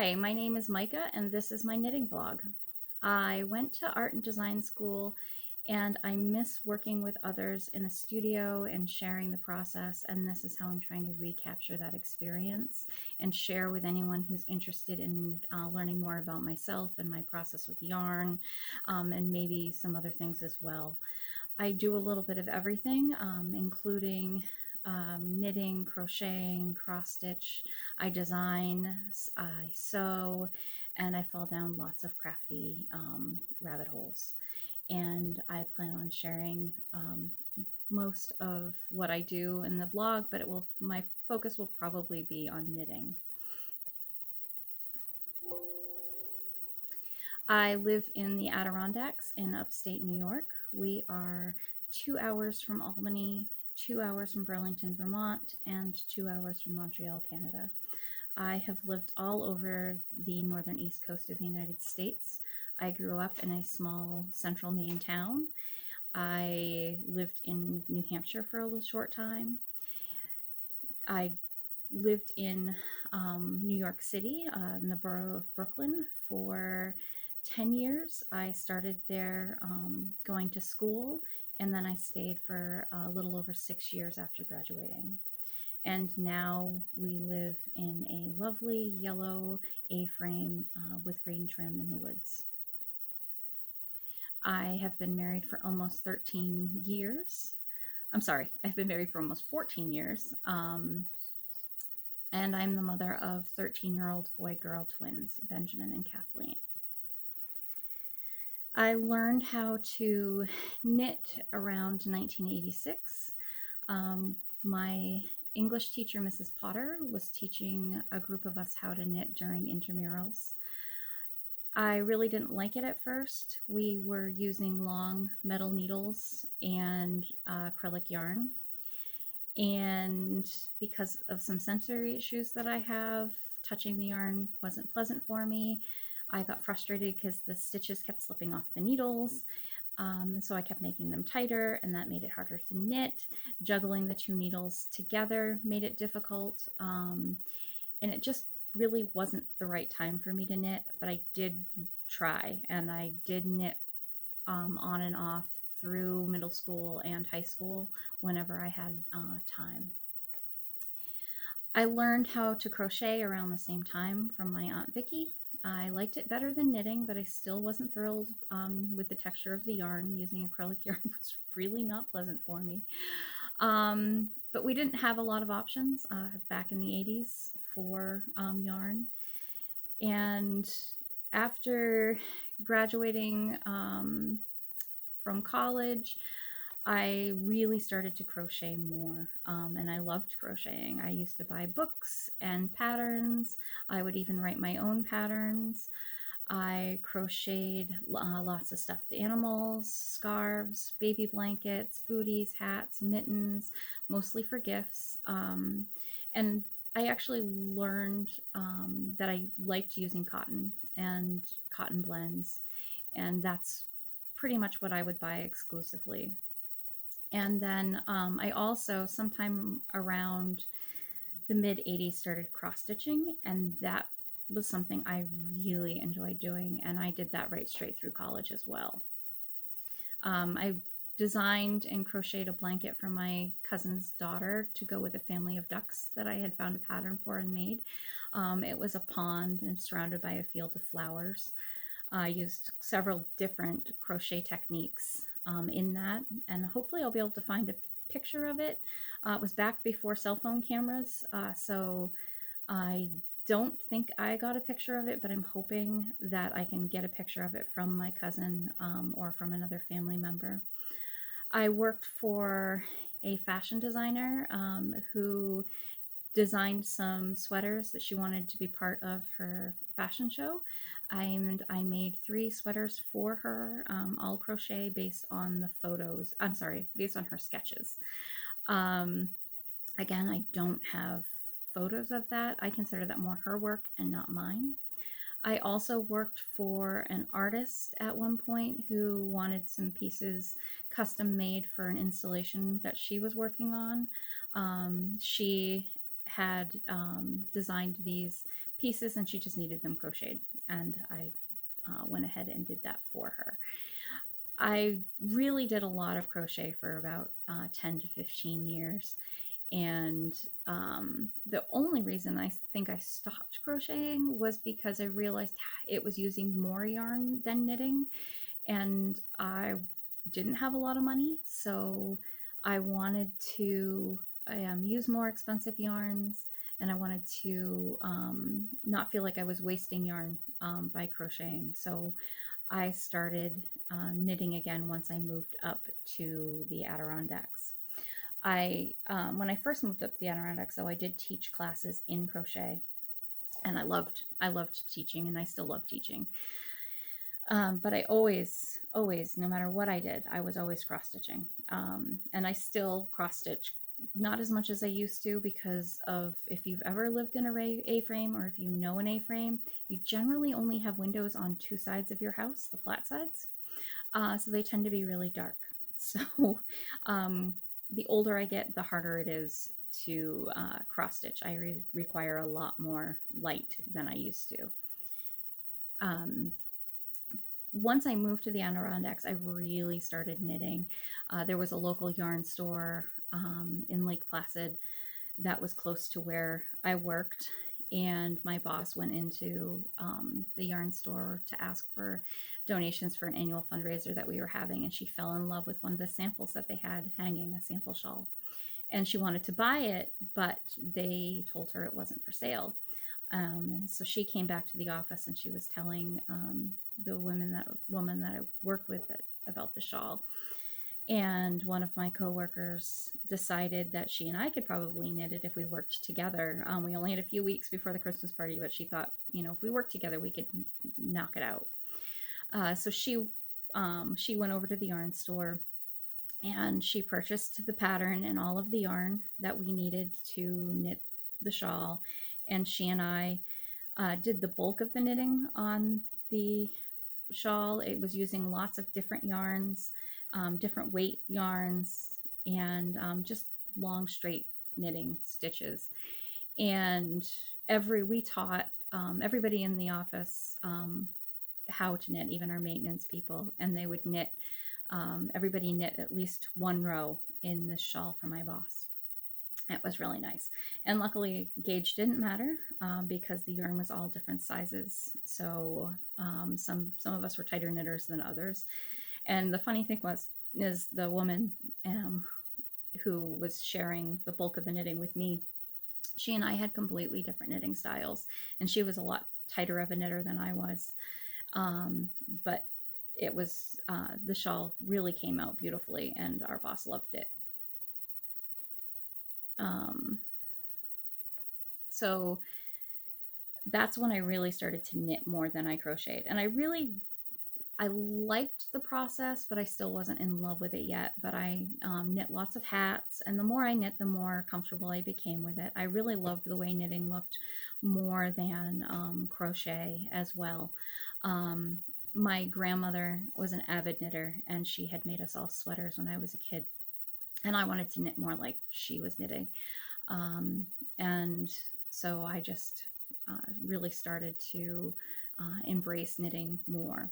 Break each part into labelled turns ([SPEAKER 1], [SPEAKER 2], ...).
[SPEAKER 1] Hi, my name is Micah and this is my knitting vlog. I went to art and design school and I miss working with others in a studio and sharing the process, and this is how I'm trying to recapture that experience and share with anyone who's interested in learning more about myself and my process with yarn, and maybe some other things as well. I do a little bit of everything, including knitting, crocheting, cross stitch. I design, I sew, and I fall down lots of crafty rabbit holes. And I plan on sharing most of what I do in the vlog, but my focus will probably be on knitting. I live in the Adirondacks in upstate New York. We are 2 hours from Albany, 2 hours from Burlington, Vermont, and 2 hours from Montreal, Canada. I have lived all over the northern east coast of the United States. I grew up in a small central Maine town. I lived in New Hampshire for a little short time. I lived in New York City, in the borough of Brooklyn, for 10 years. I started there going to school, and then I stayed for a little over 6 years after graduating. And now we live in a lovely yellow A-frame with green trim in the woods. I have been married for almost 13 years. I'm sorry, I've been married for almost 14 years. And I'm the mother of 13-year-old boy-girl twins, Benjamin and Kathleen. I learned how to knit around 1986. My English teacher, Mrs. Potter, was teaching a group of us how to knit during intramurals. I really didn't like it at first. We were using long metal needles and acrylic yarn. And because of some sensory issues that I have, touching the yarn wasn't pleasant for me. I got frustrated because the stitches kept slipping off the needles. So I kept making them tighter, and that made it harder to knit. Juggling the two needles together made it difficult. And it just really wasn't the right time for me to knit, but I did try, and I did knit on and off through middle school and high school whenever I had time. I learned how to crochet around the same time from my Aunt Vicky. I liked it better than knitting, but I still wasn't thrilled with the texture of the yarn. Using acrylic yarn was really not pleasant for me. But we didn't have a lot of options back in the 80s for yarn. And after graduating from college, I really started to crochet more, and I loved crocheting. I used to buy books and patterns. I would even write my own patterns. I crocheted lots of stuffed animals, scarves, baby blankets, booties, hats, mittens, mostly for gifts. And I actually learned that I liked using cotton and cotton blends, and that's pretty much what I would buy exclusively. And then I also, sometime around the mid-80s, started cross-stitching, and that was something I really enjoyed doing, and I did that right straight through college as well. I designed and crocheted a blanket for my cousin's daughter to go with a family of ducks that I had found a pattern for and made. It was a pond and surrounded by a field of flowers. I used several different crochet techniques in that, and hopefully I'll be able to find a picture of it. It was back before cell phone cameras, so I don't think I got a picture of it, but I'm hoping that I can get a picture of it from my cousin or from another family member. I worked for a fashion designer who designed some sweaters that she wanted to be part of her fashion show. And I made 3 sweaters for her, all crochet based on the photos. I'm sorry, based on her sketches. Again, I don't have photos of that. I consider that more her work and not mine. I also worked for an artist at one point who wanted some pieces custom made for an installation that she was working on. She had designed these pieces and she just needed them crocheted, and I went ahead and did that for her. I really did a lot of crochet for about 10 to 15 years. And the only reason I think I stopped crocheting was because I realized it was using more yarn than knitting, and I didn't have a lot of money, so I wanted to use more expensive yarns, and I wanted to not feel like I was wasting yarn by crocheting. So I started knitting again once I moved up to the Adirondacks. When I first moved up to the Adirondacks, though, I did teach classes in crochet, and I loved teaching, and I still love teaching. But I always, no matter what I did, I was always cross stitching, and I still cross stitch. Not as much as I used to, because of, if you've ever lived in a A-frame, or if you know an A-frame, you generally only have windows on two sides of your house, the flat sides. So they tend to be really dark. So the older I get, the harder it is to cross stitch. I require a lot more light than I used to. Once I moved to the Adirondacks, I really started knitting. There was a local yarn store in Lake Placid that was close to where I worked, and my boss went into the yarn store to ask for donations for an annual fundraiser that we were having, and she fell in love with one of the samples that they had hanging, a sample shawl. And she wanted to buy it, but they told her it wasn't for sale. And so she came back to the office, and she was telling the woman that I work with about the shawl. And one of my coworkers decided that she and I could probably knit it if we worked together. We only had a few weeks before the Christmas party, but she thought, if we worked together, we could knock it out. So she went over to the yarn store, and she purchased the pattern and all of the yarn that we needed to knit the shawl. And she and I did the bulk of the knitting on the shawl. It was using lots of different yarns, different weight yarns, and just long straight knitting stitches. And we taught everybody in the office how to knit, even our maintenance people, and they would knit. Everybody knit at least one row in this shawl for my boss. It was really nice. And luckily, gauge didn't matter because the yarn was all different sizes. So some of us were tighter knitters than others. And the funny thing is the woman who was sharing the bulk of the knitting with me, she and I had completely different knitting styles. And she was a lot tighter of a knitter than I was. But it was, the shawl really came out beautifully, and our boss loved it. So that's when I really started to knit more than I crocheted. And I liked the process, but I still wasn't in love with it yet. But I knit lots of hats, and the more I knit, the more comfortable I became with it. I really loved the way knitting looked more than crochet as well. My grandmother was an avid knitter, and she had made us all sweaters when I was a kid. And I wanted to knit more like she was knitting. And so I just really started to embrace knitting more.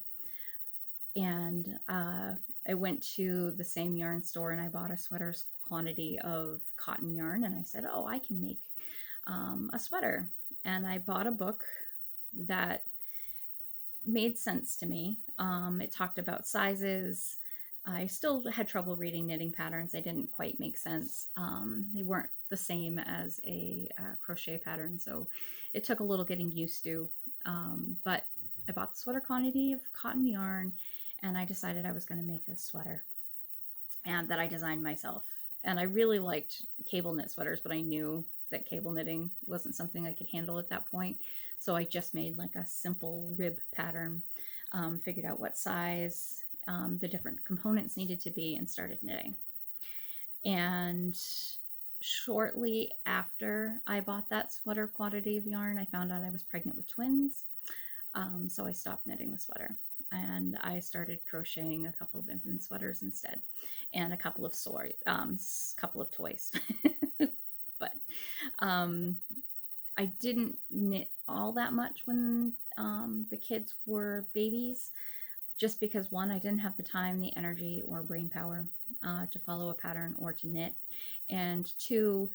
[SPEAKER 1] And I went to the same yarn store, and I bought a sweater's quantity of cotton yarn, and I said, oh, I can make a sweater. And I bought a book that made sense to me. It talked about sizes. I still had trouble reading knitting patterns. They didn't quite make sense. They weren't the same as a crochet pattern, so it took a little getting used to. But I bought the sweater quantity of cotton yarn, and I decided I was going to make a sweater, and that I designed myself. And I really liked cable knit sweaters, but I knew that cable knitting wasn't something I could handle at that point. So I just made like a simple rib pattern, figured out what size the different components needed to be, and started knitting. And shortly after I bought that sweater quantity of yarn, I found out I was pregnant with twins. So I stopped knitting the sweater, and I started crocheting a couple of infant sweaters instead, and a couple of toys. But I didn't knit all that much when the kids were babies, just because one, I didn't have the time, the energy, or brain power to follow a pattern or to knit, and two,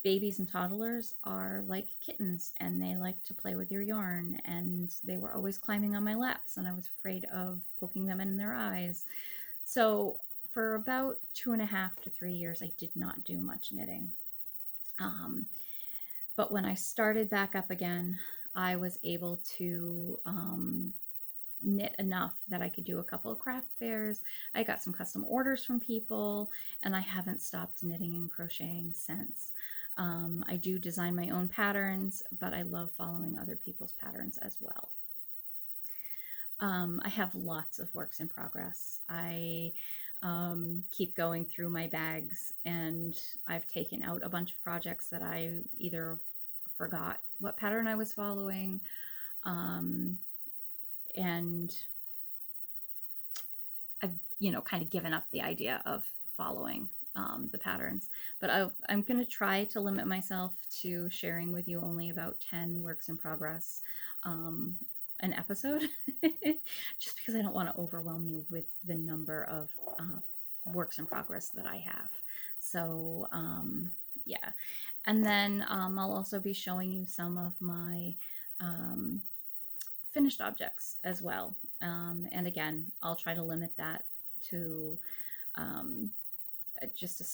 [SPEAKER 1] babies and toddlers are like kittens and they like to play with your yarn, and they were always climbing on my laps and I was afraid of poking them in their eyes. So for about 2.5 to 3 years I did not do much knitting. But when I started back up again, I was able to knit enough that I could do a couple of craft fairs. I got some custom orders from people, and I haven't stopped knitting and crocheting since. I do design my own patterns, but I love following other people's patterns as well. I have lots of works in progress. I keep going through my bags, and I've taken out a bunch of projects that I either forgot what pattern I was following, and I've, kind of given up the idea of following the patterns. But I'm going to try to limit myself to sharing with you only about 10 works in progress an episode, just because I don't want to overwhelm you with the number of works in progress that I have. So yeah, and then I'll also be showing you some of my finished objects as well. And again, I'll try to limit that to just a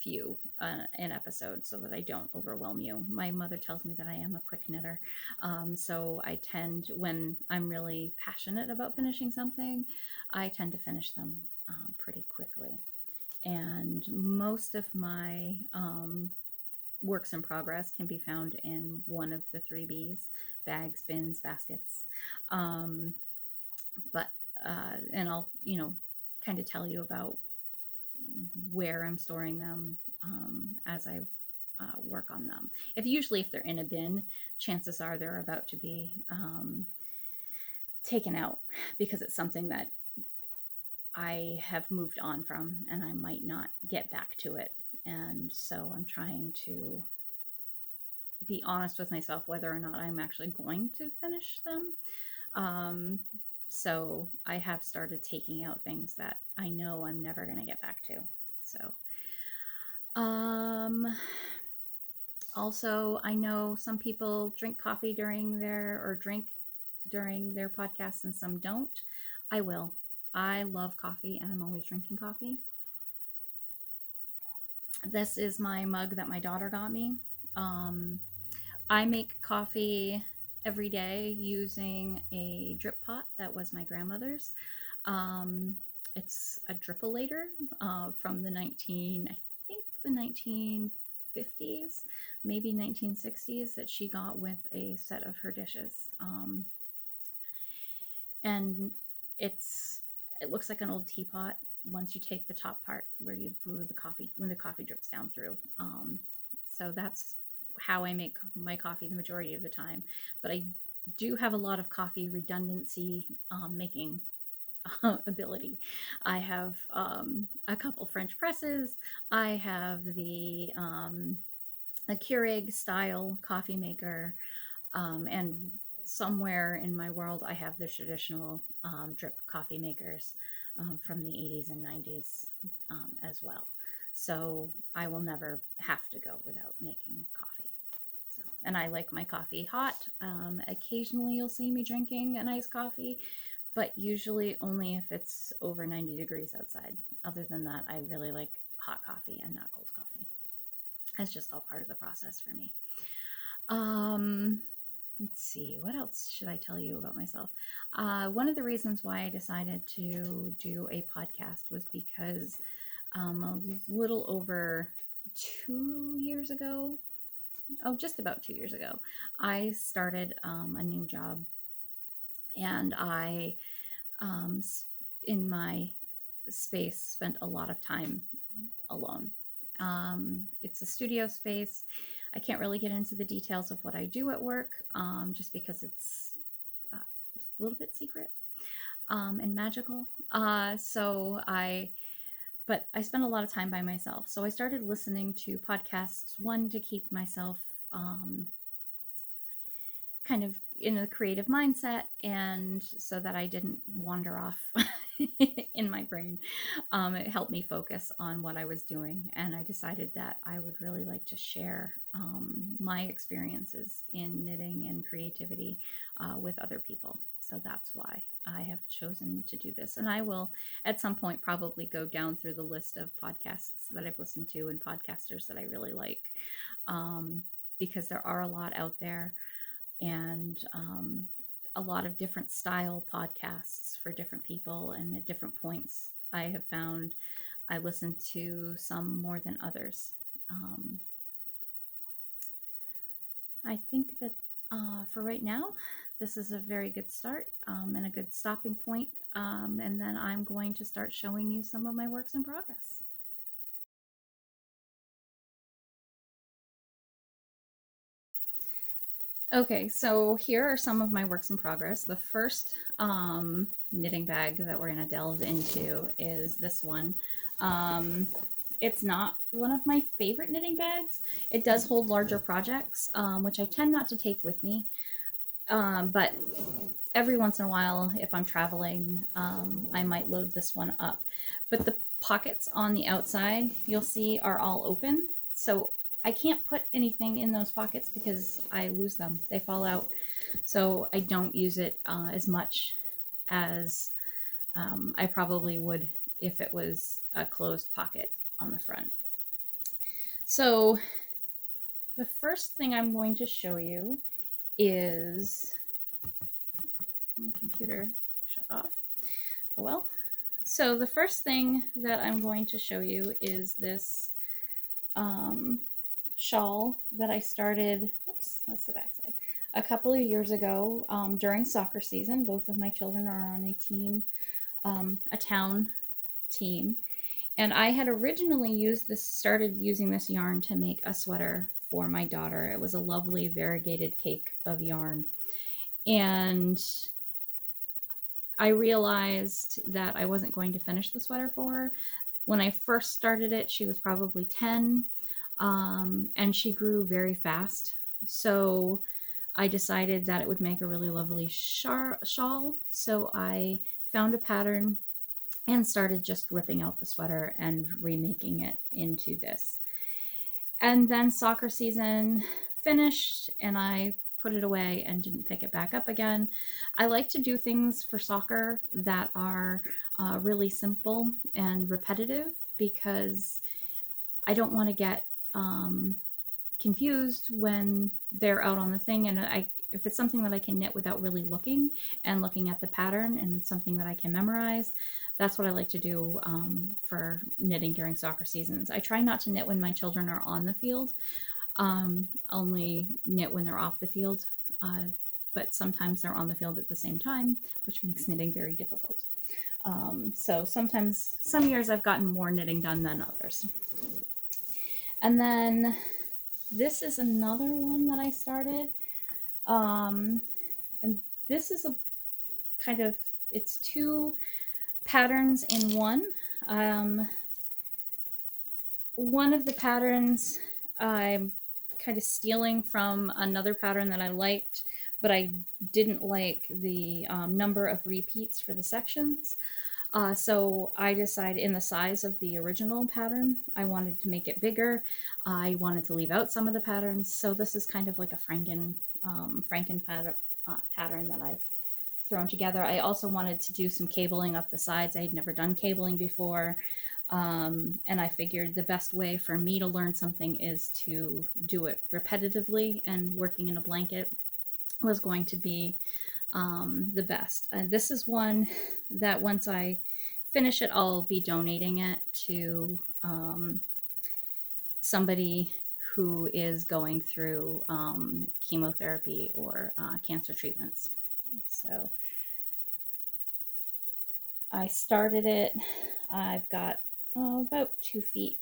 [SPEAKER 1] few an episode so that I don't overwhelm you. My mother tells me that I am a quick knitter. So I tend, when I'm really passionate about finishing something, I tend to finish them pretty quickly. And most of my works in progress can be found in one of the 3 B's: bags, bins, baskets. But and I'll kind of tell you about where I'm storing them as I work on them. If they're in a bin, chances are they're about to be taken out, because it's something that I have moved on from and I might not get back to it. And so I'm trying to be honest with myself whether or not I'm actually going to finish them. So I have started taking out things that I know I'm never going to get back to. So also, I know some people drink coffee during their podcasts and some don't. I will. I love coffee and I'm always drinking coffee. This is my mug that my daughter got me. I make coffee every day using a drip pot that was my grandmother's. It's a drippolator from the 1950s, maybe 1960s, that she got with a set of her dishes. And it looks like an old teapot once you take the top part where you brew the coffee, when the coffee drips down through. So that's how I make my coffee the majority of the time. But I do have a lot of coffee redundancy making ability. I have a couple French presses. I have the Keurig style coffee maker, and somewhere in my world I have the traditional drip coffee makers from the 80s and 90s as well. So I will never have to go without making coffee. So, and I like my coffee hot. Occasionally you'll see me drinking an iced coffee, but usually only if it's over 90 degrees outside. Other than that, I really like hot coffee and not cold coffee. It's just all part of the process for me. Let's see, what else should I tell you about myself? One of the reasons why I decided to do a podcast was because a little over 2 years ago, just about 2 years ago, I started a new job, and I, in my space, spent a lot of time alone. It's a studio space. I can't really get into the details of what I do at work, just because it's a little bit secret and magical. So I but I spend a lot of time by myself. So I started listening to podcasts, one, to keep myself kind of in a creative mindset, and so that I didn't wander off in my brain. It helped me focus on what I was doing, and I decided that I would really like to share my experiences in knitting and creativity with other people. So that's why I have chosen to do this. And I will at some point probably go down through the list of podcasts that I've listened to and podcasters that I really like, because there are a lot out there, and a lot of different style podcasts for different people. And at different points, I have found I listen to some more than others. I think that for right now, this is a very good start and a good stopping point. And then I'm going to start showing you some of my works in progress. Okay, so here are some of my works in progress. The first knitting bag that we're going to delve into is this one. It's not one of my favorite knitting bags. It does hold larger projects, which I tend not to take with me. But every once in a while, if I'm traveling, I might load this one up. But the pockets on the outside, you'll see, are all open. So I can't put anything in those pockets because I lose them. They fall out. So I don't use it as much as I probably would if it was a closed pocket on the front. So the first thing I'm going to show you is, my computer shut off. Oh well. So the first thing that I'm going to show you is this shawl that I started, oops, that's the backside, a couple of years ago during soccer season. Both of my children are on a team, a town team. And I had originally started using this yarn to make a sweater for my daughter. It was a lovely variegated cake of yarn. And I realized that I wasn't going to finish the sweater for her. When I first started it, she was probably 10, and she grew very fast. So I decided that it would make a really lovely shawl. So I found a pattern and started just ripping out the sweater and remaking it into this. And then soccer season finished, and I put it away and didn't pick it back up again. I like to do things for soccer that are really simple and repetitive, because I don't want to get confused when they're out on the thing. And if it's something that I can knit without really looking and looking at the pattern, and it's something that I can memorize, that's what I like to do for knitting during soccer seasons. I try not to knit when my children are on the field, only knit when they're off the field, but sometimes they're on the field at the same time, which makes knitting very difficult. So sometimes, some years I've gotten more knitting done than others. And then this is another one that I started. And this is a kind of, it's two patterns in one. One of the patterns I'm kind of stealing from another pattern that I liked, but I didn't like the number of repeats for the sections. So I decided, in the size of the original pattern, I wanted to make it bigger. I wanted to leave out some of the patterns. So this is kind of like a Franken pattern that I've thrown together. I also wanted to do some cabling up the sides. I had never done cabling before. And I figured the best way for me to learn something is to do it repetitively, and working in a blanket was going to be the best. And this is one that once I finish it, I'll be donating it to somebody who is going through chemotherapy or cancer treatments. So I started it. I've got about 2 feet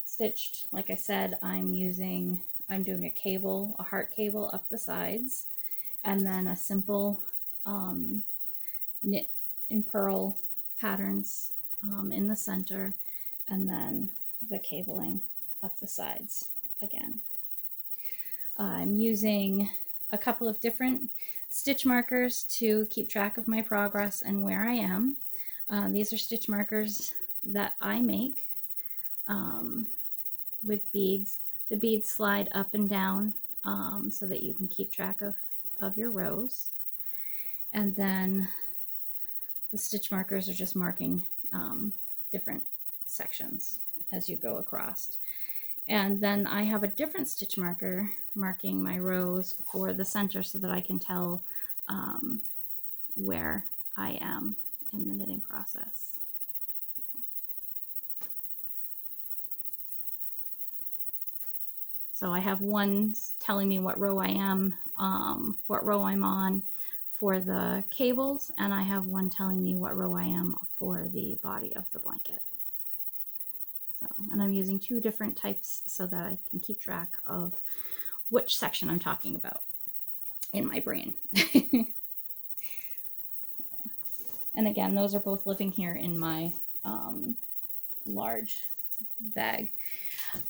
[SPEAKER 1] stitched. Like I said, I'm doing a cable, a heart cable up the sides, and then a simple knit and purl patterns in the center, and then the cabling up the sides again. I'm using a couple of different stitch markers to keep track of my progress and where I am. These are stitch markers that I make with beads. The beads slide up and down so that you can keep track of your rows. And then the stitch markers are just marking different sections as you go across. And then I have a different stitch marker marking my rows for the center so that I can tell where I am in the knitting process. So I have one telling me what row I am, what row I'm on for the cables, and I have one telling me what row I am for the body of the blanket. So, and I'm using two different types so that I can keep track of which section I'm talking about in my brain. And again, those are both living here in my large bag.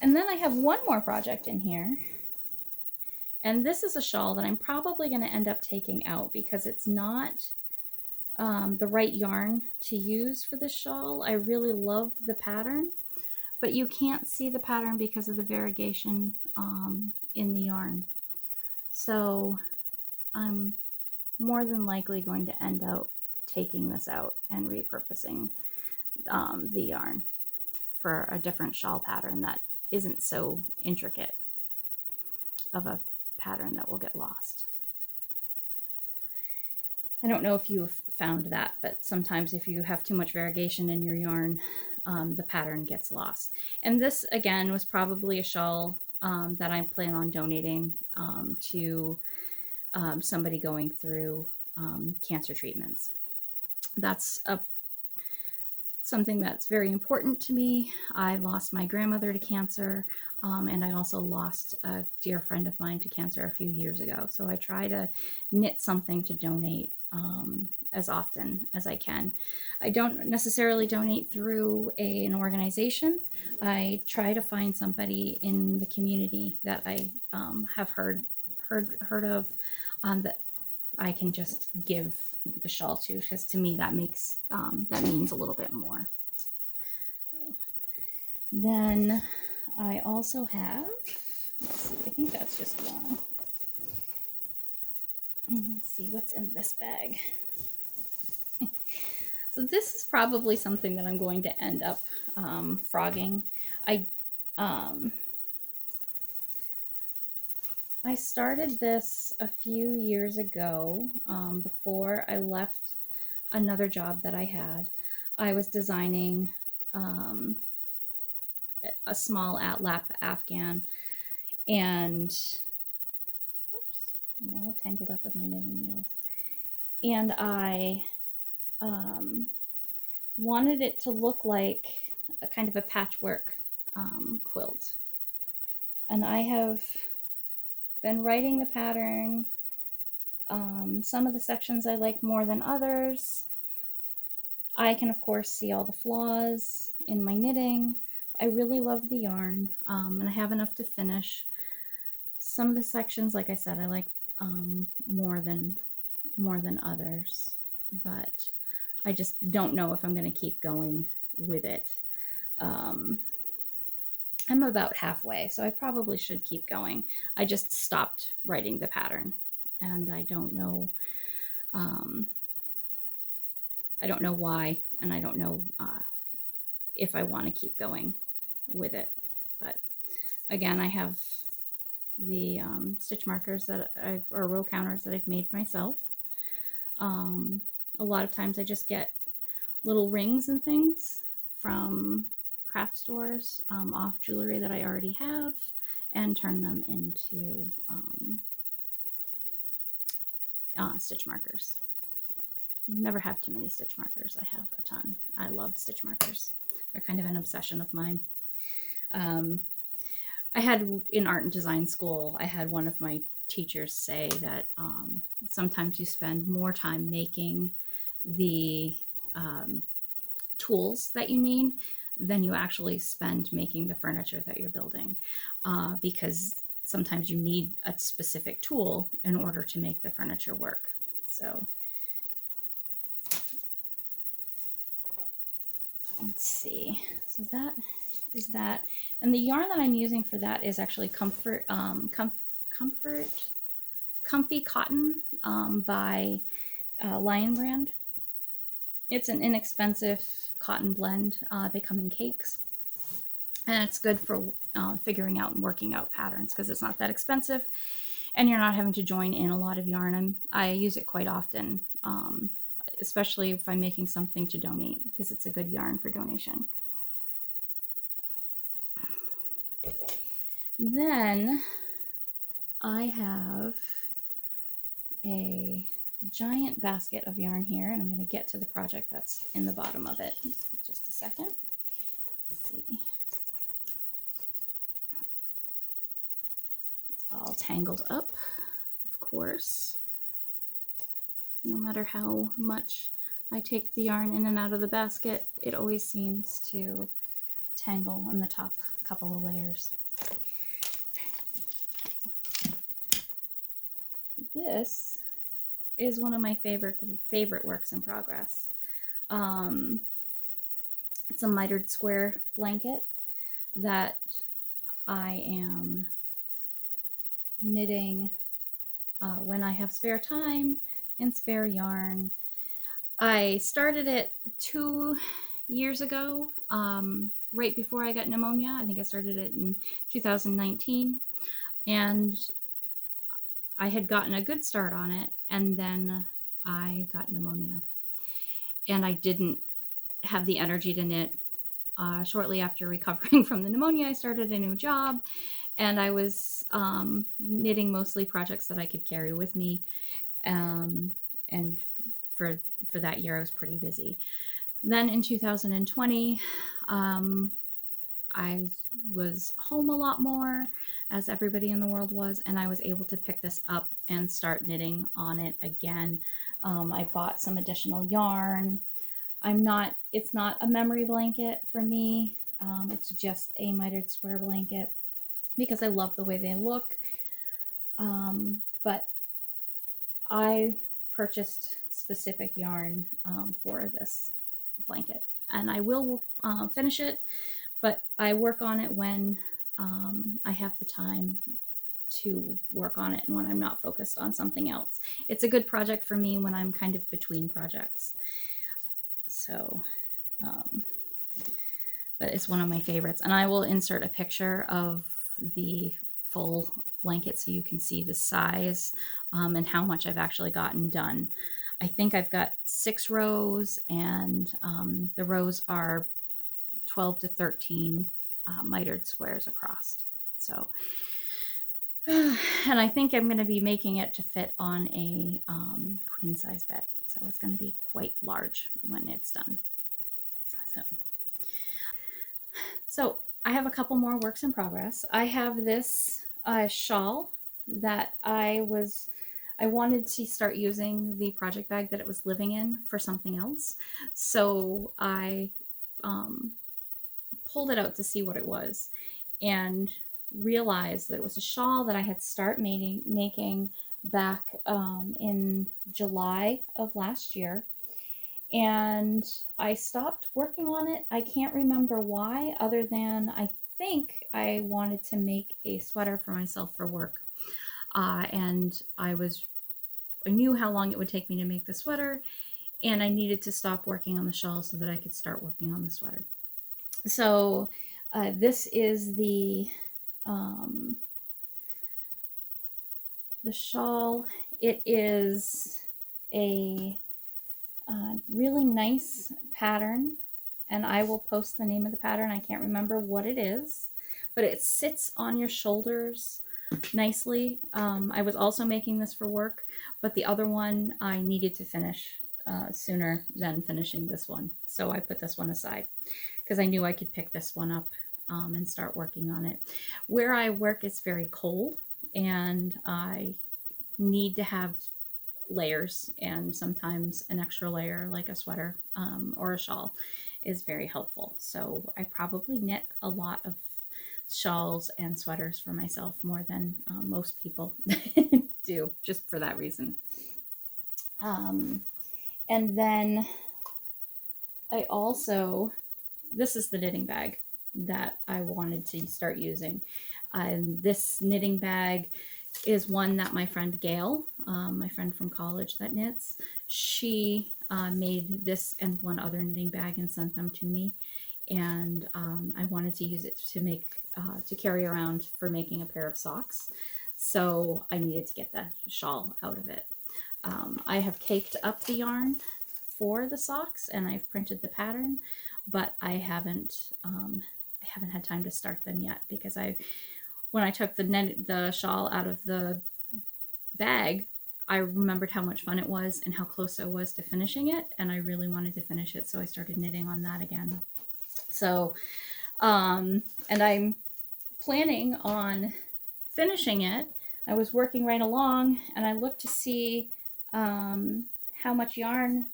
[SPEAKER 1] And then I have one more project in here. And this is a shawl that I'm probably going to end up taking out because it's not the right yarn to use for this shawl. I really love the pattern, but you can't see the pattern because of the variegation in the yarn. So I'm more than likely going to end up taking this out and repurposing the yarn for a different shawl pattern that isn't so intricate of a pattern that will get lost. I don't know if you've found that, but sometimes if you have too much variegation in your yarn, the pattern gets lost. And this, again, was probably a shawl that I plan on donating to somebody going through cancer treatments. That's something that's very important to me. I lost my grandmother to cancer, and I also lost a dear friend of mine to cancer a few years ago. So I try to knit something to donate as often as I can. I don't necessarily donate through an organization. I try to find somebody in the community that I have heard of that I can just give the shawl to, because to me that makes that means a little bit more. Then I also have, let's see, I think that's just one. Let's see what's in this bag. So this is probably something that I'm going to end up frogging. I started this a few years ago before I left another job that I had. I was designing a small lap Afghan, and oops, I'm all tangled up with my knitting needles. And I wanted it to look like a kind of a patchwork quilt. And I have been writing the pattern. Some of the sections I like more than others. I can, of course, see all the flaws in my knitting. I really love the yarn, and I have enough to finish. Some of the sections, like I said, I like more than others, but I just don't know if I'm going to keep going with it. I'm about halfway, so I probably should keep going. I just stopped writing the pattern, and I don't know why, and I don't know if I want to keep going with it. But again, I have the stitch markers or row counters that I've made myself. A lot of times I just get little rings and things from craft stores off jewelry that I already have and turn them into stitch markers. So never have too many stitch markers. I have a ton. I love stitch markers. They're kind of an obsession of mine. I had in art and design school, I had one of my teachers say that sometimes you spend more time making the tools that you need than you actually spend making the furniture that you're building, because sometimes you need a specific tool in order to make the furniture work. So let's see. So that is that. And the yarn that I'm using for that is actually Comfy Cotton by Lion Brand. It's an inexpensive cotton blend. They come in cakes. And it's good for figuring out and working out patterns because it's not that expensive and you're not having to join in a lot of yarn. I use it quite often, especially if I'm making something to donate, because it's a good yarn for donation. Then I have a giant basket of yarn here, and I'm going to get to the project that's in the bottom of it. Just a second. Let's see. It's all tangled up, of course. No matter how much I take the yarn in and out of the basket, it always seems to tangle in the top couple of layers. This is one of my favorite works in progress. It's a mitered square blanket that I am knitting when I have spare time and spare yarn. I started it 2 years ago, right before I got pneumonia. I think I started it in 2019, and I had gotten a good start on it, and then I got pneumonia, and I didn't have the energy to knit. Shortly after recovering from the pneumonia, I started a new job, and I was knitting mostly projects that I could carry with me, and for that year I was pretty busy. Then in 2020, I was home a lot more, as everybody in the world was, and I was able to pick this up and start knitting on it again. I bought some additional yarn. It's not a memory blanket for me. It's just a mitered square blanket because I love the way they look. But I purchased specific yarn for this blanket, and I will finish it, but I work on it when I have the time to work on it and when I'm not focused on something else. It's a good project for me when I'm kind of between projects. So, but it's one of my favorites, and I will insert a picture of the full blanket so you can see the size and how much I've actually gotten done. I think I've got 6 rows, and the rows are 12 to 13 mitered squares across. So, and I think I'm going to be making it to fit on a queen size bed. So it's going to be quite large when it's done. So I have a couple more works in progress. I have this shawl that I wanted to start using the project bag that it was living in for something else. So I pulled it out to see what it was and realized that it was a shawl that I had started making back in July of last year, and I stopped working on it. I can't remember why, other than I think I wanted to make a sweater for myself for work, and I knew how long it would take me to make the sweater, and I needed to stop working on the shawl so that I could start working on the sweater. So this is the shawl. It is a really nice pattern, and I will post the name of the pattern. I can't remember what it is, but it sits on your shoulders nicely. I was also making this for work, but the other one I needed to finish sooner than finishing this one, so I put this one aside because I knew I could pick this one up and start working on it. Where I work, it's very cold, and I need to have layers, and sometimes an extra layer like a sweater or a shawl is very helpful. So I probably knit a lot of shawls and sweaters for myself more than most people do, just for that reason. And then I also, this is the knitting bag that I wanted to start using. This knitting bag is one that my friend Gail, my friend from college that knits, she made this and one other knitting bag and sent them to me. And I wanted to use it to make, to carry around for making a pair of socks. So I needed to get the shawl out of it. I have caked up the yarn for the socks and I've printed the pattern, but I haven't had time to start them yet because when I took the shawl out of the bag, I remembered how much fun it was and how close I was to finishing it, and I really wanted to finish it, so I started knitting on that again. So, and I'm planning on finishing it. I was working right along and I looked to see how much yarn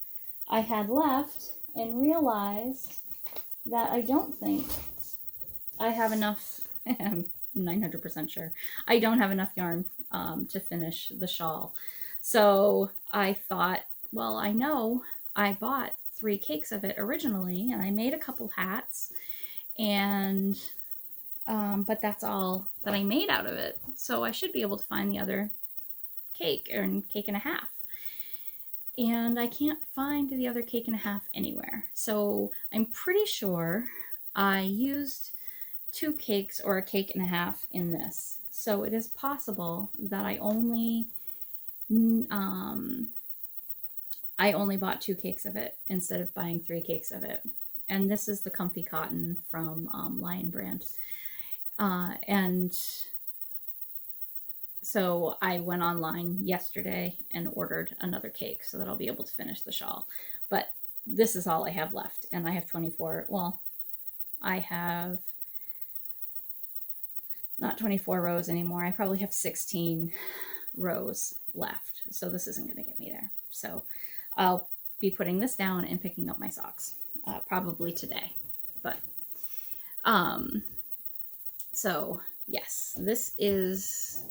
[SPEAKER 1] I had left and realized that I don't think I have enough. I'm 900% sure I don't have enough yarn to finish the shawl. So I thought, well, I know I bought 3 cakes of it originally and I made a couple hats, and but that's all that I made out of it. So I should be able to find the other cake, or cake and a half. And I can't find the other cake and a half anywhere. So I'm pretty sure I used 2 cakes or a cake and a half in this. So it is possible that I only bought 2 cakes of it instead of buying 3 cakes of it. And this is the Comfy Cotton from Lion Brand. And so I went online yesterday and ordered another cake so that I'll be able to finish the shawl. But this is all I have left. And I have 24, well, I have not 24 rows anymore. I probably have 16 rows left. So this isn't going to get me there. So I'll be putting this down and picking up my socks probably today. But so yes, this is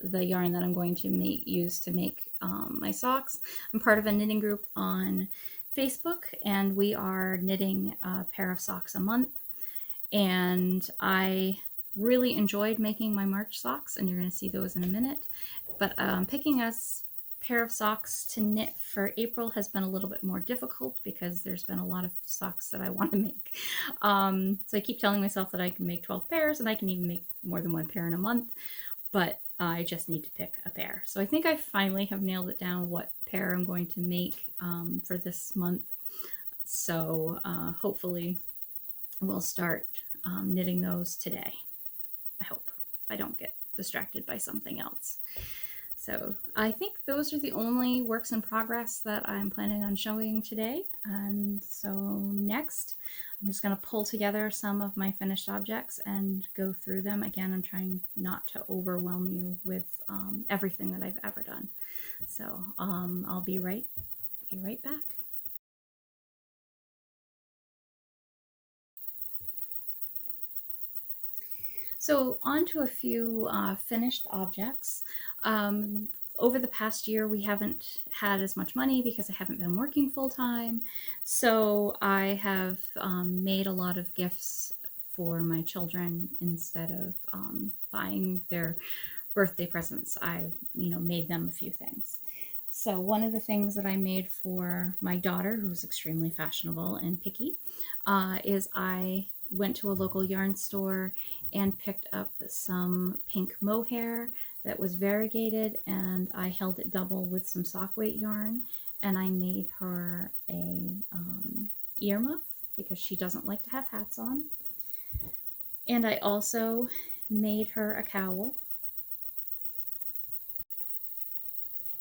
[SPEAKER 1] the yarn that I'm going to use to make my socks. I'm part of a knitting group on Facebook, and we are knitting a pair of socks a month. And I really enjoyed making my March socks, and you're going to see those in a minute. But picking a pair of socks to knit for April has been a little bit more difficult because there's been a lot of socks that I want to make. So I keep telling myself that I can make 12 pairs and I can even make more than 1 pair in a month, but I just need to pick a pair. So I think I finally have nailed it down what pair I'm going to make for this month. So hopefully we'll start knitting those today. I hope, if I don't get distracted by something else. So I think those are the only works in progress that I'm planning on showing today. And so next, I'm just going to pull together some of my finished objects and go through them. Again, I'm trying not to overwhelm you with everything that I've ever done. So I'll be right back. So on to a few finished objects. Over the past year, we haven't had as much money because I haven't been working full time. So I have made a lot of gifts for my children instead of buying their birthday presents. I, made them a few things. So one of the things that I made for my daughter, who's extremely fashionable and picky, is I went to a local yarn store and picked up some pink mohair that was variegated, and I held it double with some sock weight yarn, and I made her a earmuff because she doesn't like to have hats on. And I also made her a cowl.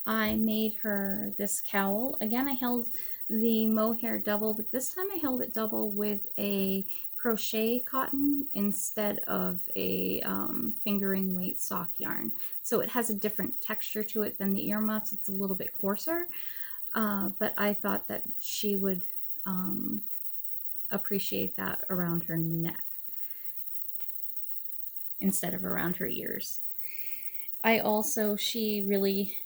[SPEAKER 1] I made her this cowl. Again, I held the mohair double, but this time I held it double with a crochet cotton instead of a fingering weight sock yarn. So it has a different texture to it than the earmuffs. It's a little bit coarser, but I thought that she would appreciate that around her neck instead of around her ears. She really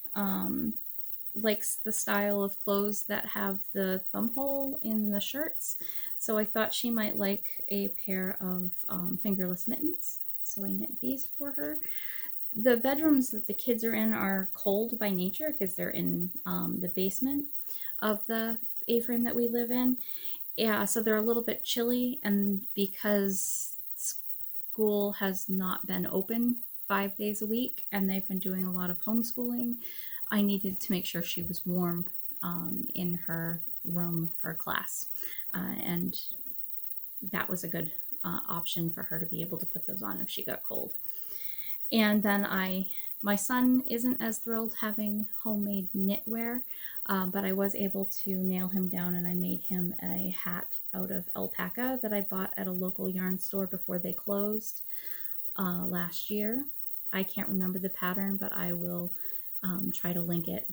[SPEAKER 1] likes the style of clothes that have the thumb hole in the shirts. So I thought she might like a pair of fingerless mittens. So I knit these for her. The bedrooms that the kids are in are cold by nature because they're in the basement of the A-frame that we live in. Yeah, so they're a little bit chilly, and because school has not been open 5 days a week and they've been doing a lot of homeschooling, I needed to make sure she was warm in her room for class. And that was a good option for her to be able to put those on if she got cold. And then my son isn't as thrilled having homemade knitwear, but I was able to nail him down, and I made him a hat out of alpaca that I bought at a local yarn store before they closed last year. I can't remember the pattern, but I will try to link it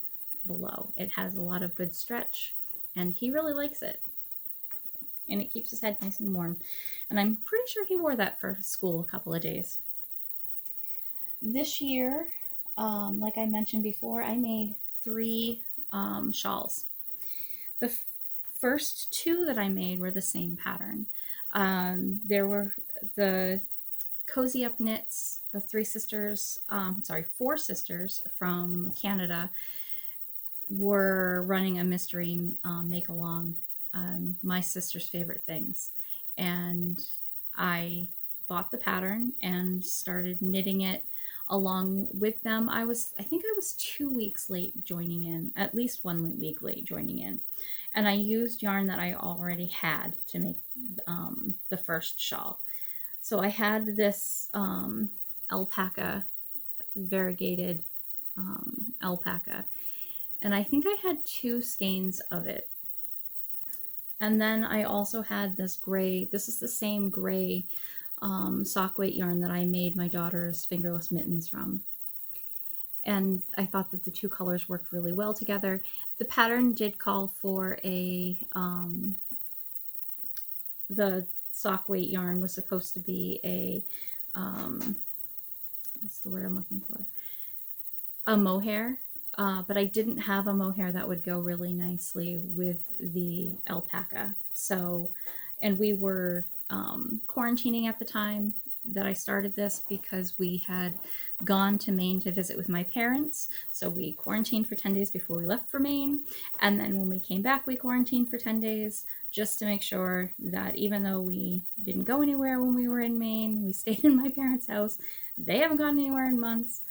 [SPEAKER 1] below. It has a lot of good stretch, and he really likes it. And it keeps his head nice and warm. And I'm pretty sure he wore that for school a couple of days. This year, like I mentioned before, I made 3 shawls. The first 2 that I made were the same pattern. There were the Cozy Up Knits, the 4 sisters from Canada were running a mystery make-along, my sister's favorite things. And I bought the pattern and started knitting it along with them. I think I was 2 weeks late joining in, at least 1 week late joining in. And I used yarn that I already had to make the first shawl. So I had this alpaca, variegated alpaca, and I think I had 2 skeins of it. And then I also had this gray, this is the same gray sock weight yarn that I made my daughter's fingerless mittens from. And I thought that the 2 colors worked really well together. The pattern did call for the sock weight yarn was supposed to be a, what's the word I'm looking for? A mohair. But I didn't have a mohair that would go really nicely with the alpaca. So, and we were quarantining at the time that I started this because we had gone to Maine to visit with my parents. So we quarantined for 10 days before we left for Maine. And then when we came back, we quarantined for 10 days just to make sure that even though we didn't go anywhere when we were in Maine, we stayed in my parents' house. They haven't gone anywhere in months.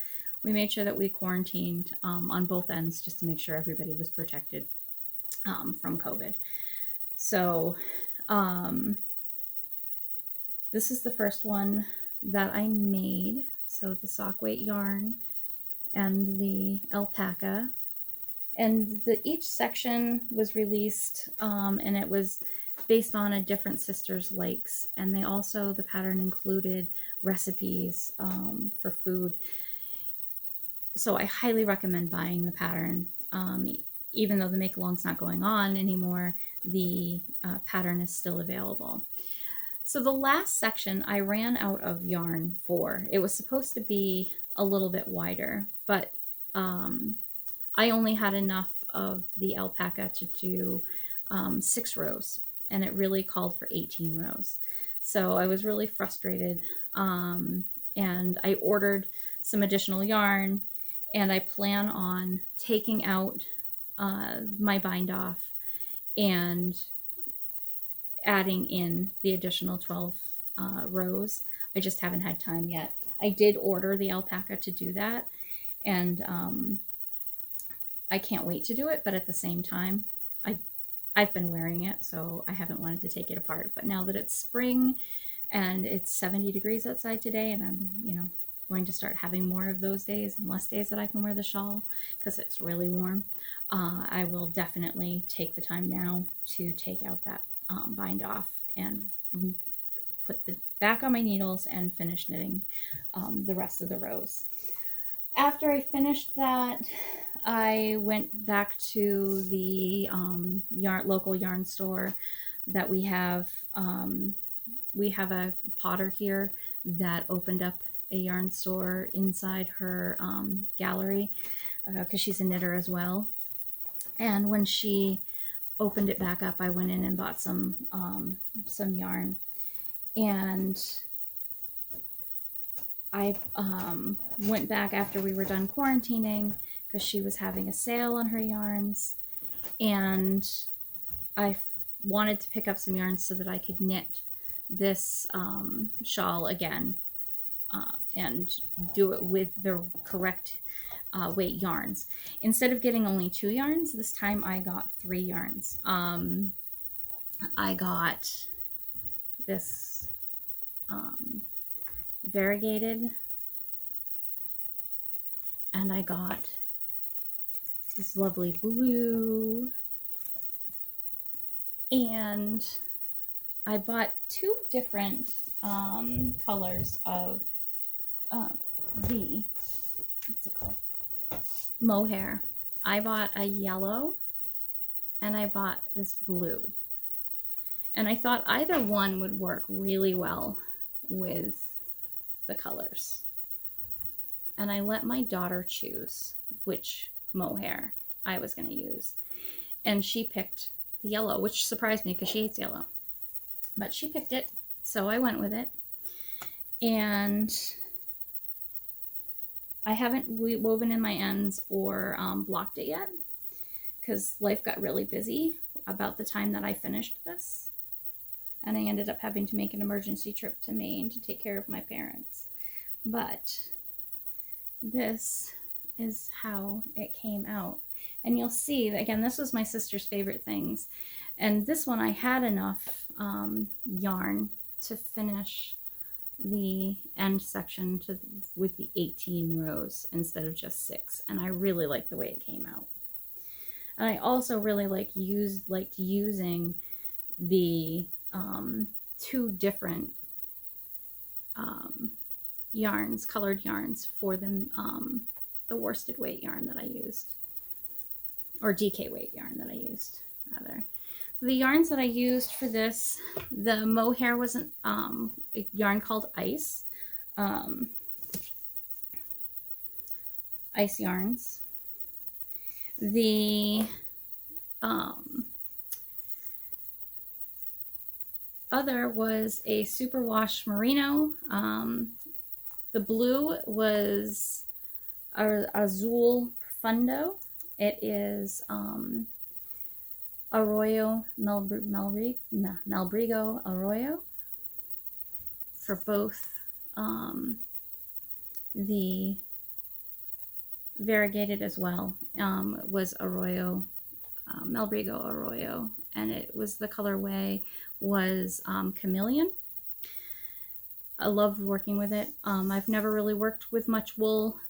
[SPEAKER 1] We made sure that we quarantined on both ends just to make sure everybody was protected from COVID. So this is the first one that I made. So the sock weight yarn and the alpaca. And each section was released and it was based on a different sister's likes. And the pattern included recipes for food. So I highly recommend buying the pattern. Even though the make-along's not going on anymore, the pattern is still available. So the last section I ran out of yarn for. It was supposed to be a little bit wider, but I only had enough of the alpaca to do 6 rows, and it really called for 18 rows. So I was really frustrated, and I ordered some additional yarn. And I plan on taking out my bind off and adding in the additional 12 rows. I just haven't had time yet. I did order the alpaca to do that, and I can't wait to do it, but at the same time, I've been wearing it, so I haven't wanted to take it apart. But now that it's spring and it's 70 degrees outside today, and I'm, going to start having more of those days and less days that I can wear the shawl because it's really warm, I will definitely take the time now to take out that bind off and put the back on my needles and finish knitting the rest of the rows. After I finished that, I went back to the local yarn store that we have a potter here that opened up a yarn store inside her gallery because she's a knitter as well. And when she opened it back up, I went in and bought some yarn, and I went back after we were done quarantining because she was having a sale on her yarns, and I wanted to pick up some yarns so that I could knit this shawl again and do it with the correct weight yarns. Instead of getting only 2 yarns, this time I got 3 yarns. I got this variegated, and I got this lovely blue, and I bought 2 different colors of what's it called? Mohair. I bought a yellow and I bought this blue. And I thought either one would work really well with the colors. And I let my daughter choose which mohair I was going to use. And she picked the yellow, which surprised me because she hates yellow. But she picked it, so I went with it. And I haven't woven in my ends or blocked it yet because life got really busy about the time that I finished this. And I ended up having to make an emergency trip to Maine to take care of my parents. But this is how it came out. And you'll see, again, this was my sister's favorite things. And this one I had enough yarn to finish the end section with the 18 rows instead of just 6. And I really like the way it came out. And I also really liked using the 2 different yarns, colored yarns for the worsted weight yarn that I used, or DK weight yarn that I used, rather. So the yarns that I used for this, the mohair was a yarn called Ice, Ice Yarns. The other was a superwash merino. The blue was Azul Profundo. It is Arroyo Malbrigo Arroyo for both the variegated as well. Was Arroyo Malbrigo Arroyo, and it was the colorway was Chameleon. I love working with it. I've never really worked with much wool,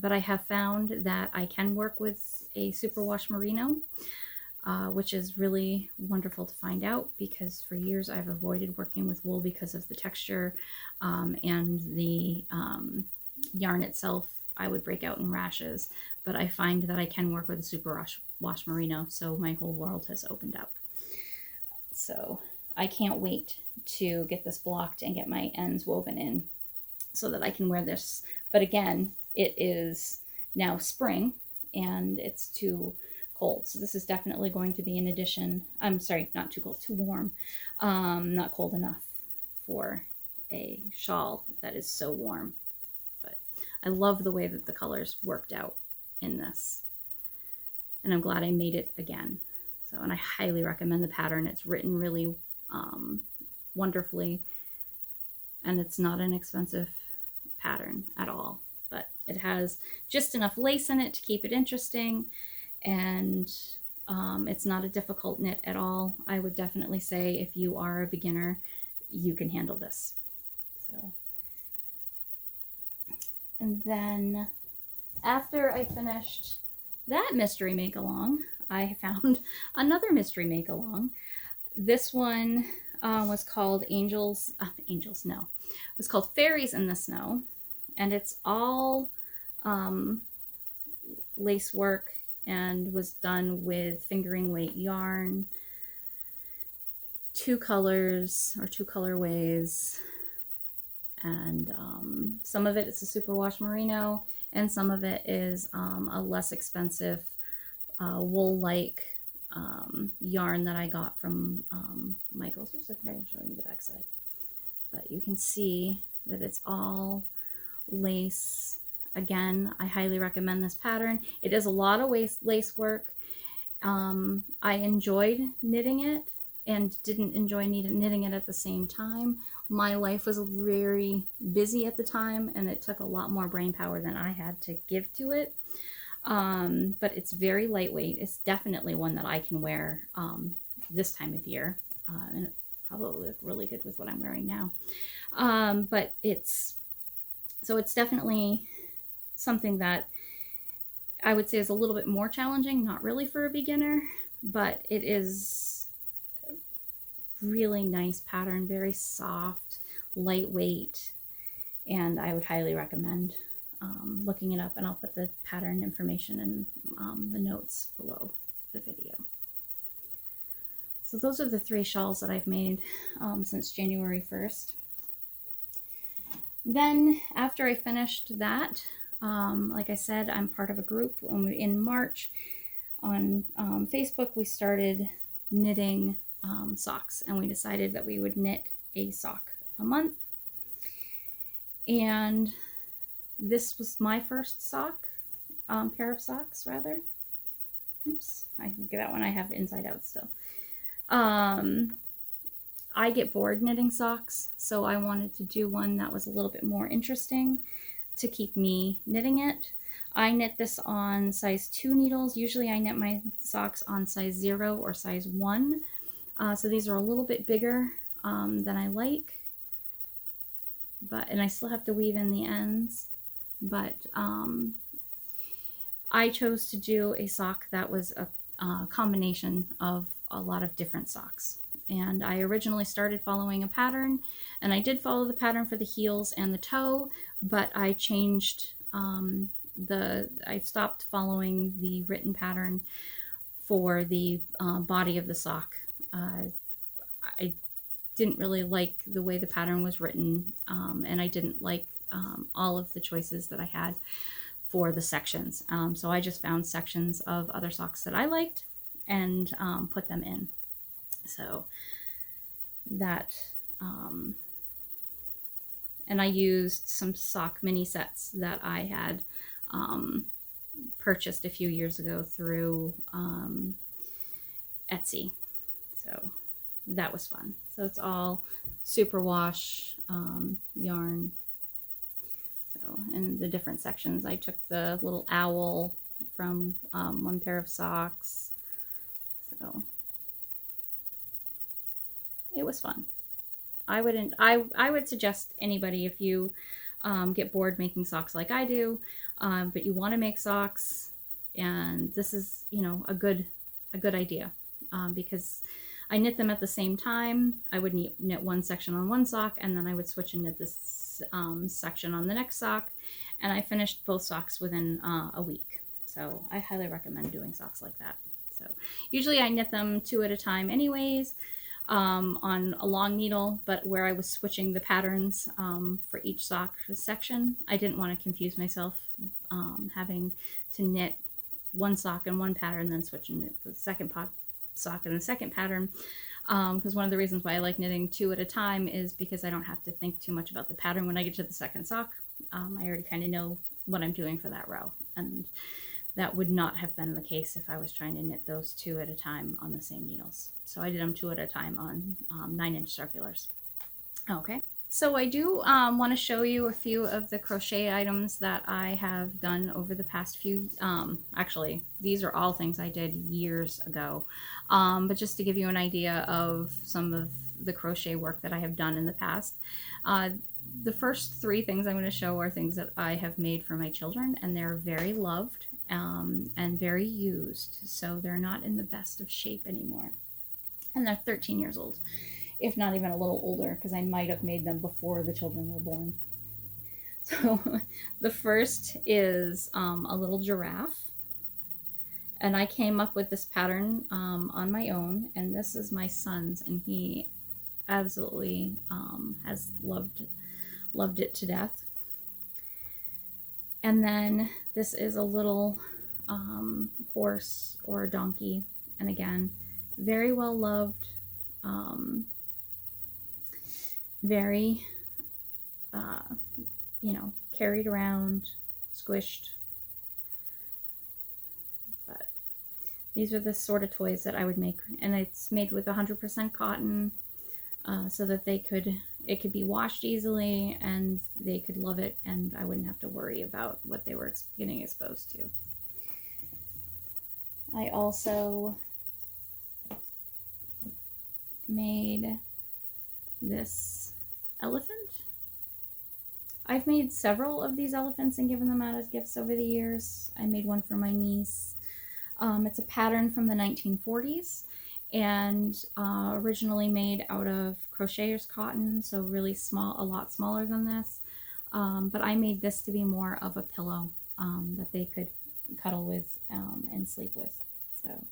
[SPEAKER 1] but I have found that I can work with a superwash merino, which is really wonderful to find out because for years I've avoided working with wool because of the texture and the yarn itself. I would break out in rashes, but I find that I can work with a superwash merino, so my whole world has opened up. So I can't wait to get this blocked and get my ends woven in so that I can wear this. But again, it is now spring and it's too cold. So this is definitely going to be an addition. I'm sorry, not too cold, too warm. Not cold enough for a shawl that is so warm. But I love the way that the colors worked out in this. And I'm glad I made it again. So, and I highly recommend the pattern. It's written really wonderfully, and it's not an expensive pattern at all, but it has just enough lace in it to keep it interesting, and it's not a difficult knit at all. I would definitely say if you are a beginner, you can handle this. So, and then after I finished that mystery make along, I found another mystery make along. This one was called it was called Fairies in the Snow, and it's all lace work and was done with fingering weight yarn. 2 colors or 2 colorways, and some of it is a superwash merino, and some of it is a less expensive wool-like yarn that I got from Michael's. Oops, I'm showing you the backside, but you can see that it's all lace. Again, I highly recommend this pattern. It is a lot of lace work. I enjoyed knitting it and didn't enjoy knitting it at the same time. My life was very busy at the time, and it took a lot more brain power than I had to give to it. But it's very lightweight. It's definitely one that I can wear this time of year, and it probably look really good with what I'm wearing now. But it's definitely something that I would say is a little bit more challenging, not really for a beginner, but it is a really nice pattern, very soft, lightweight, and I would highly recommend looking it up, and I'll put the pattern information in the notes below the video. So those are the 3 shawls that I've made since January 1st. Then after I finished that, like I said, I'm part of a group. In March on Facebook, we started knitting socks, and we decided that we would knit a sock a month. And this was my first pair of socks, rather. Oops, I think that one I have inside out still. I get bored knitting socks, so I wanted to do one that was a little bit more interesting to keep me knitting it. I knit this on size 2 needles. Usually I knit my socks on size 0 or size 1. So these are a little bit bigger than I like, and I still have to weave in the ends. But I chose to do a sock that was a combination of a lot of different socks. And I originally started following a pattern, and I did follow the pattern for the heels and the toe, but I changed I stopped following the written pattern for the body of the sock. I didn't really like the way the pattern was written, and I didn't like all of the choices that I had for the sections. So I just found sections of other socks that I liked and put them in. So that, and I used some sock mini sets that I had purchased a few years ago through Etsy. So that was fun. So it's all superwash yarn. So, and the different sections, I took the little owl from one pair of socks. So it was fun. I would suggest anybody, if you get bored making socks like I do, but you want to make socks, and this is, a good idea, because I knit them at the same time. I would knit one section on one sock, and then I would switch and knit this section on the next sock, and I finished both socks within a week. So I highly recommend doing socks like that. So usually I knit them 2 at a time anyways, on a long needle, but where I was switching the patterns for each sock section, I didn't want to confuse myself having to knit one sock in one pattern, then switch and knit the second sock in the second pattern, because one of the reasons why I like knitting 2 at a time is because I don't have to think too much about the pattern when I get to the second sock. I already kind of know what I'm doing for that row, and that would not have been the case if I was trying to knit those 2 at a time on the same needles. So I did them 2 at a time on 9-inch circulars. Okay, so I do want to show you a few of the crochet items that I have done over the past few, actually, these are all things I did years ago, but just to give you an idea of some of the crochet work that I have done in the past. The first 3 things I'm going to show are things that I have made for my children, and they're very loved and very used, so they're not in the best of shape anymore. And they're 13 years old, if not even a little older, because I might have made them before the children were born. So the first is a little giraffe, And I came up with this pattern on my own, and this is my son's, and he absolutely has loved it to death. And then this is a little horse or a donkey, and again, very well loved, very, you know, carried around, squished. But these are the sort of toys that I would make, and it's made with 100% cotton, so that it could be washed easily, and they could love it, and I wouldn't have to worry about what they were getting exposed to. I also made this elephant. I've made several of these elephants and given them out as gifts over the years. I made one for my niece. It's a pattern from the 1940s, and originally made out of crocheter's cotton, so really small, a lot smaller than this. But I made this to be more of a pillow that they could cuddle with and sleep with. So,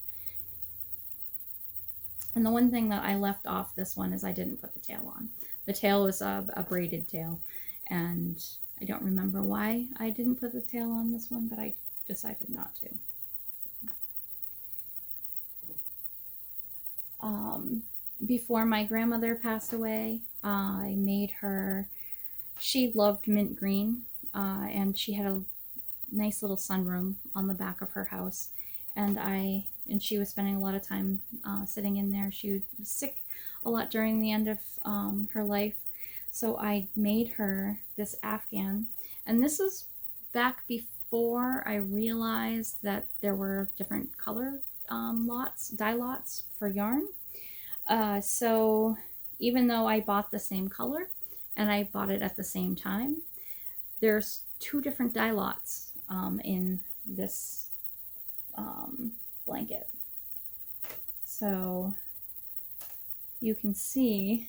[SPEAKER 1] and the one thing that I left off this one is I didn't put the tail on. The tail was a braided tail, and I don't remember why I didn't put the tail on this one, but I decided not to. Before my grandmother passed away, I made her, she loved mint green, and she had a nice little sunroom on the back of her house, and she was spending a lot of time sitting in there. She was sick a lot during the end of her life, so I made her this Afghan, and this is back before I realized that there were different color dye lots for yarn. So even though I bought the same color and I bought it at the same time, there's 2 different dye lots in this blanket. So you can see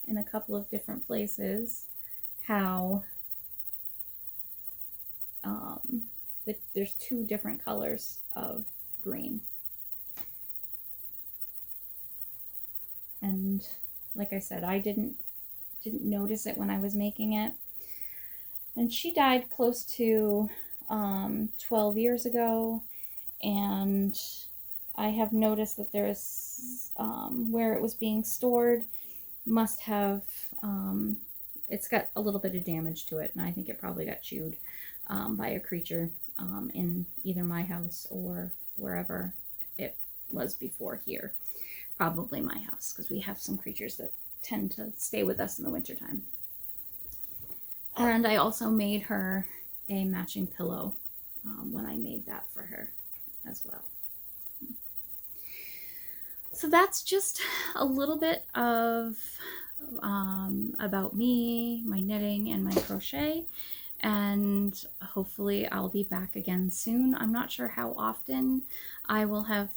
[SPEAKER 1] in a couple of different places how there's 2 different colors of green. And like I said, I didn't notice it when I was making it. And she died close to 12 years ago, and I have noticed that there's where it was being stored must have it's got a little bit of damage to it, and I think it probably got chewed by a creature in either my house or wherever it was before here. Probably my house, because we have some creatures that tend to stay with us in the wintertime. And I also made her a matching pillow when I made that for her as well. So that's just a little bit of about me, my knitting, and my crochet. And hopefully I'll be back again soon. I'm not sure how often I will have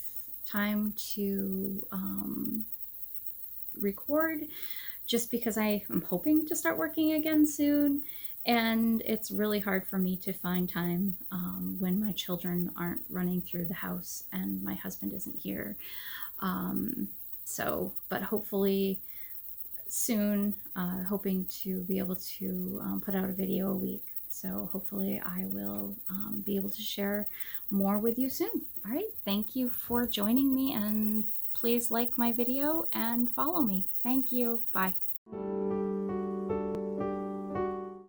[SPEAKER 1] time to record, just because I am hoping to start working again soon, and it's really hard for me to find time when my children aren't running through the house and my husband isn't here. But hopefully soon, hoping to be able to put out a video a week. So hopefully I will be able to share more with you soon. All right, thank you for joining me, and please like my video and follow me. Thank you. Bye.